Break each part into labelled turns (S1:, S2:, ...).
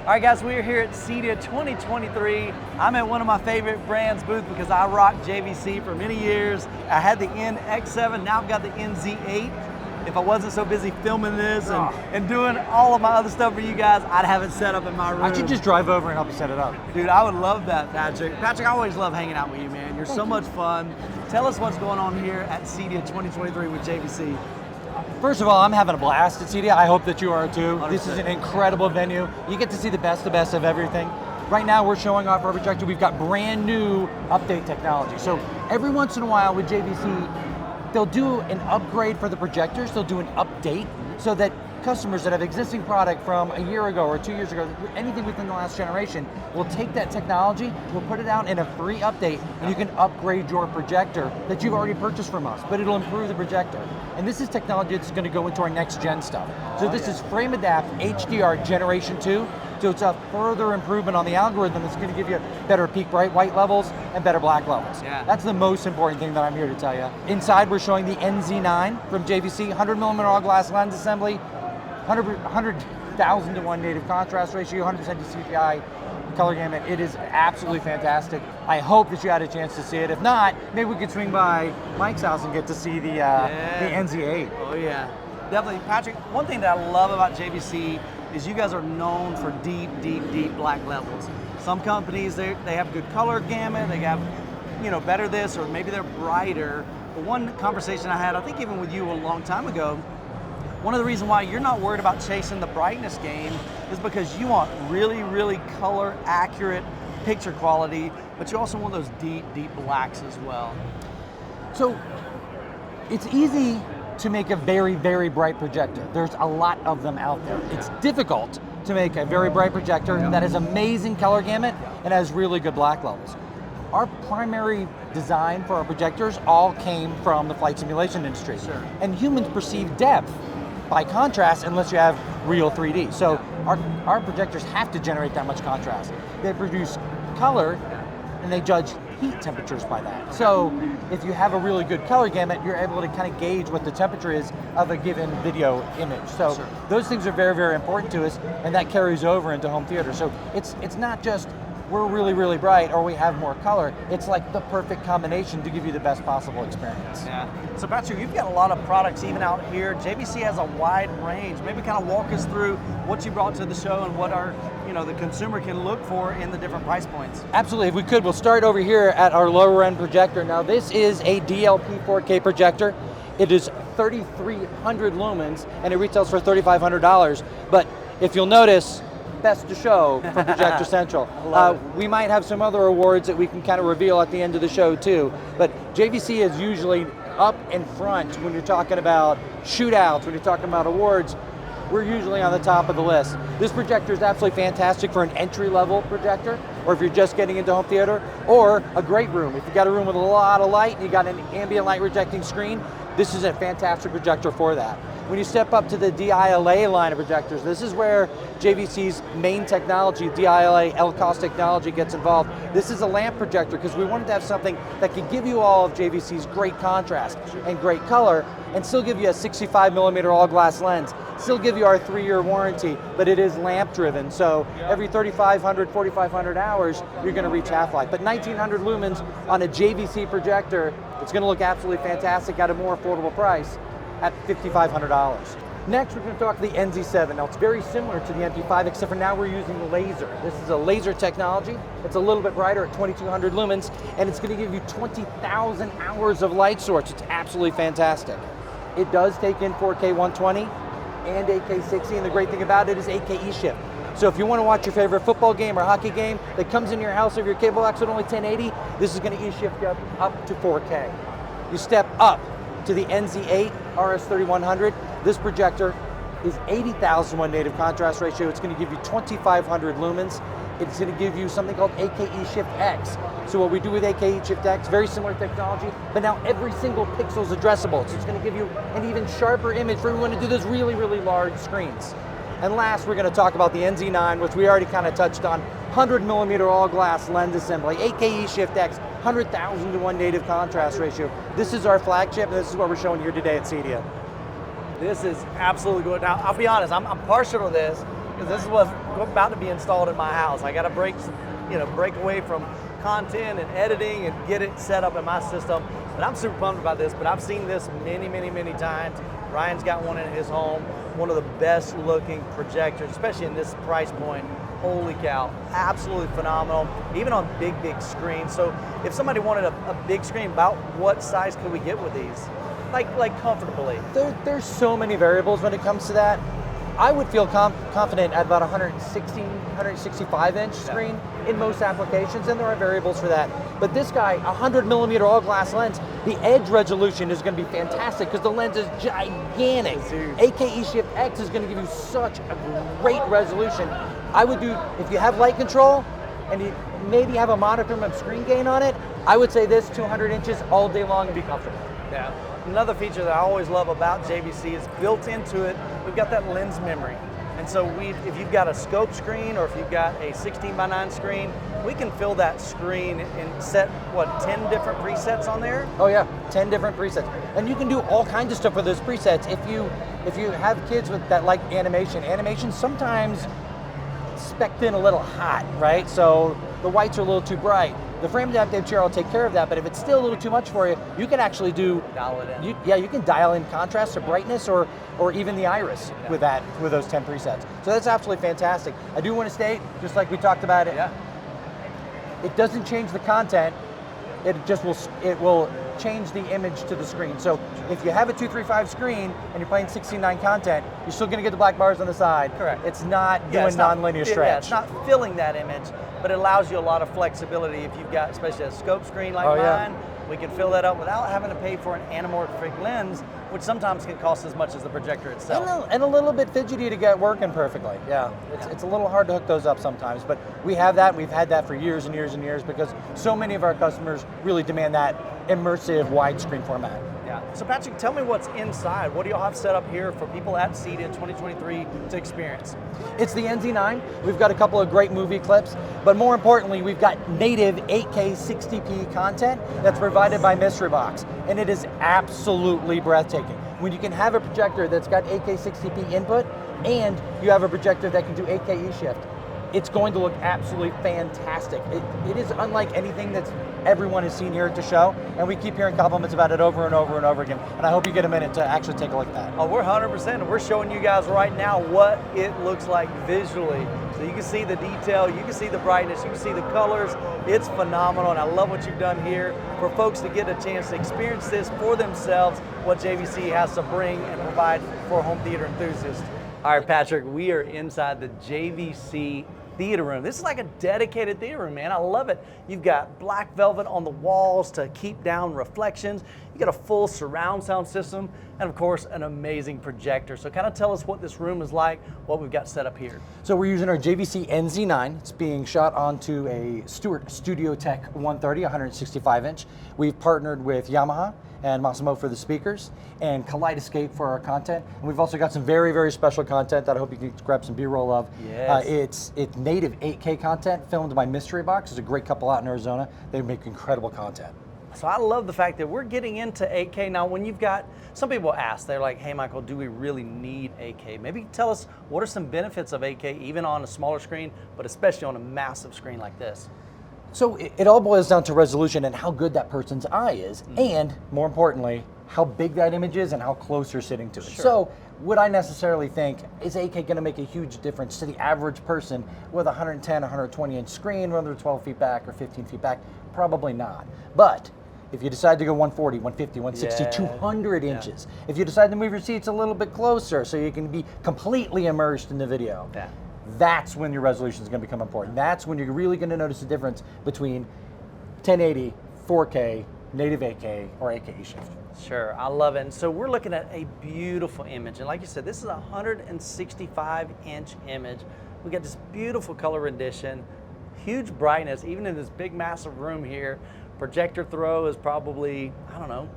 S1: All right, guys, we are here at CEDIA 2023. I'm at one of my favorite brands booth because I rocked JVC for many years. I had the NX7, now I've got the NZ8. If I wasn't so busy filming this and doing all of my other stuff for you guys, I'd have it set up in my room.
S2: I should just drive over and help you set it up.
S1: Dude, I would love that, Patrick. Patrick, I always love hanging out with you, man. You're so much fun. Tell us what's going on here at CEDIA 2023 with JVC.
S2: First of all, I'm having a blast at CEDIA. I hope that you are too.
S1: 100%.
S2: This is an incredible venue. You get to see the best of everything. Right now we're showing off our projector. We've got brand new update technology. So every once in a while with JVC, they'll do an upgrade for the projectors. They'll do an update so that customers that have existing product from a year ago or 2 years ago, anything within the last generation, will take that technology, we'll put it out in a free update, and you can upgrade your projector that you've already purchased from us, but it'll improve the projector. And this is technology that's going to go into our next gen stuff. So this is Frame Adapt HDR Generation 2, so it's a further improvement on the algorithm that's going to give you better peak bright white levels and better black levels.
S1: Yeah.
S2: That's the most important thing that I'm here to tell you. Inside we're showing the NZ9 from JVC, 100mm all glass lens assembly, 100,000 to 1 native contrast ratio, 100% DCPI color gamut. It is absolutely fantastic. I hope that you had a chance to see it. If not, maybe we could swing by Mike's house and get to see the NZ8.
S1: Oh yeah, definitely. Patrick, one thing that I love about JVC is you guys are known for deep black levels. Some companies, they have good color gamut, they have, better this, or maybe they're brighter. But one conversation I had, I think even with you a long time ago, one of the reasons why you're not worried about chasing the brightness game is because you want really color accurate picture quality, but you also want those deep blacks as well.
S2: So it's easy to make a very bright projector. There's a lot of them out there. It's difficult to make a very bright projector that has amazing color gamut and has really good black levels. Our primary design for our projectors all came from the flight simulation industry.
S1: Sure.
S2: And humans perceive depth by contrast unless you have real 3D. So our projectors have to generate that much contrast. They produce color and they judge heat temperatures by that. So if you have a really good color gamut, you're able to kind of gauge what the temperature is of a given video image. So those things are very important to us, and that carries over into home theater. So it's not just we're really bright or we have more color. It's like the perfect combination to give you the best possible experience.
S1: Yeah. So Patrick, you've got a lot of products even out here. JVC has a wide range. Maybe kind of walk us through what you brought to the show and what our, the consumer can look for in the different price points.
S2: Absolutely, if we could, we'll start over here at our lower end projector. Now this is a DLP 4K projector. It is 3,300 lumens and it retails for $3,500. But if you'll notice, best to show from Projector Central. We might have some other awards that we can kind of reveal at the end of the show too, but JVC is usually up in front when you're talking about shootouts, when you're talking about awards. We're usually on the top of the list. This projector is absolutely fantastic for an entry-level projector, or if you're just getting into home theater, or a great room. If you've got a room with a lot of light and you got an ambient light rejecting screen, this is a fantastic projector for that. When you step up to the d-ila line of projectors, this is where JVC's main technology, d-ila LCOS technology, gets involved. This is a lamp projector because we wanted to have something that could give you all of JVC's great contrast and great color and still give you a 65mm all glass lens, still give you our 3-year warranty, but it is lamp driven. So every 3,500, 4,500 hours, you're going to reach half-life. But 1,900 lumens on a JVC projector, it's going to look absolutely fantastic at a more affordable price at $5,500. Next, we're going to talk the NZ7. Now, it's very similar to the MP5, except for now we're using laser. This is a laser technology. It's a little bit brighter at 2,200 lumens, and it's going to give you 20,000 hours of light source. It's absolutely fantastic. It does take in 4K 120 and 8K 60, and the great thing about it is 8K eShift. So if you want to watch your favorite football game or hockey game that comes into your house over your cable box at only 1080, this is going to eShift you up to 4K. You step up to the NZ8 RS3100. This projector is 80,000 1 native contrast ratio. It's going to give you 2,500 lumens. It's going to give you something called AKE Shift X. So what we do with AKE Shift X, very similar technology, but now every single pixel is addressable. So it's going to give you an even sharper image for when we want to do those really large screens. And last, we're going to talk about the NZ9, which we already kind of touched on. 100mm all glass lens assembly, AKE Shift X, 100,000 to 1 native contrast ratio. This is our flagship, and this is what we're showing here today at CEDIA.
S1: This is absolutely good. Now, I'll be honest, I'm partial to this because this is what's about to be installed in my house. I got to break away from content and editing and get it set up in my system. But I'm super pumped about this, but I've seen this many, many, many times. Ryan's got one in his home, one of the best looking projectors, especially in this price point. Holy cow, absolutely phenomenal, even on big, big screens. So if somebody wanted a big screen, about what size could we get with these? Like comfortably?
S2: There's so many variables when it comes to that. I would feel confident at about 160, 165 inch screen in most applications, and there are variables for that. But this guy, 100 millimeter all glass lens, the edge resolution is going to be fantastic because the lens is gigantic. 8K Shift X is going to give you such a great resolution. I would do, if you have light control and you maybe have a modicum of screen gain on it, I would say this 200 inches all day long and be comfortable.
S1: Yeah. Another feature that I always love about JVC is built into it, we've got that lens memory. And so if you've got a scope screen or if you've got a 16:9 screen, we can fill that screen and set, 10 different presets on there?
S2: Oh yeah, 10 different presets. And you can do all kinds of stuff with those presets. If you have kids that like animation sometimes spec'd in a little hot, right? So the whites are a little too bright. The frame adaptive chair will take care of that, but if it's still a little too much for you, you can actually
S1: dial it in.
S2: You can dial in contrast or brightness or even the iris with those 10 presets. So that's absolutely fantastic. I do want to state, just like we talked about it, it doesn't change the content. It will change the image to the screen. So if you have a 235 screen and you're playing 16:9 content, you're still going to get the black bars on the side.
S1: Correct.
S2: It's not doing non-linear stretch.
S1: Yeah, it's not filling that image, but it allows you a lot of flexibility. If you've got, especially a scope screen like mine, we can fill that up without having to pay for an anamorphic lens, which sometimes can cost as much as the projector itself.
S2: And a little bit fidgety to get working perfectly. Yeah, it's a little hard to hook those up sometimes, but we have that. We've had that for years and years and years because so many of our customers really demand that immersive widescreen format.
S1: Yeah. So Patrick, tell me what's inside. What do y'all have set up here for people at CEDIA 2023 to experience?
S2: It's the NZ9. We've got a couple of great movie clips, but more importantly, we've got native 8K 60p content that's provided by Misc, and it is absolutely breathtaking. When you can have a projector that's got 8K 60p input, and you have a projector that can do 8K E-shift, it's going to look absolutely fantastic. It is unlike anything that's everyone has seen here at the show, and we keep hearing compliments about it over and over and over again, and I hope you get a minute to actually take a look at that.
S1: Oh, we're 100%, and we're showing you guys right now what it looks like visually. So you can see the detail, you can see the brightness, you can see the colors. It's phenomenal, and I love what you've done here for folks to get a chance to experience this for themselves, what JVC has to bring and provide for home theater enthusiasts. All right, Patrick, we are inside the JVC theater room. This is like a dedicated theater room, man. I love it. You've got black velvet on the walls to keep down reflections. You got a full surround sound system, and of course, an amazing projector. So kind of tell us what this room is like, what we've got set up here.
S2: So we're using our JVC NZ9. It's being shot onto a Stewart Studio Tech 130, 165 inch. We've partnered with Yamaha and Massimo for the speakers, and Kaleidoscape for our content. And we've also got some very, very special content that I hope you can grab some B-roll of.
S1: Yes.
S2: It's native 8K content filmed by Mystery Box. It's a great couple out in Arizona. They make incredible content.
S1: So I love the fact that we're getting into 8K. Now when you've got, some people ask, they're like, hey Michael, do we really need 8K? Maybe tell us what are some benefits of 8K, even on a smaller screen, but especially on a massive screen like this?
S2: So it all boils down to resolution and how good that person's eye is, and more importantly, how big that image is and how close you're sitting to it.
S1: Sure.
S2: So would I necessarily think, is 8K gonna make a huge difference to the average person with a 110, 120 inch screen, whether they're 12 feet back or 15 feet back? Probably not. But if you decide to go 140, 150, 160, 200 inches, if you decide to move your seats a little bit closer so you can be completely immersed in the video, that's when your resolution is going to become important. That's when you're really going to notice the difference between 1080, 4K, native 8K, or 8K shift.
S1: Sure, I love it. And so we're looking at a beautiful image. And like you said, this is a 165 inch image. We got this beautiful color rendition, huge brightness, even in this big massive room here. Projector throw is probably, I don't know,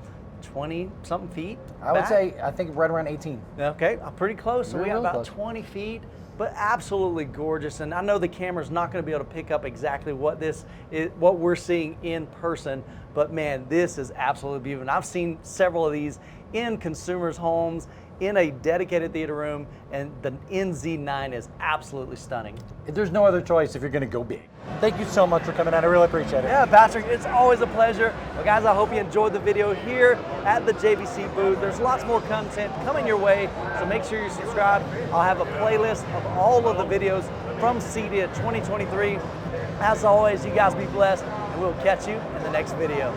S1: 20 something feet
S2: I would say, I think right around 18.
S1: Okay, I'm pretty close. So we got
S2: really
S1: about
S2: close.
S1: 20 feet, but absolutely gorgeous. And I know the camera's not going to be able to pick up exactly what this is, what we're seeing in person, but man, this is absolutely beautiful. And I've seen several of these in consumers' homes, in a dedicated theater room, and the NZ9 is absolutely stunning.
S2: There's no other choice if you're going to go big. Thank you so much for coming out. I really appreciate it.
S1: Yeah, Patrick, it's always a pleasure. Well, guys, I hope you enjoyed the video here at the JVC booth. There's lots more content coming your way, so make sure you subscribe. I'll have a playlist of all of the videos from CEDIA 2023. As always, you guys be blessed, and we'll catch you in the next video.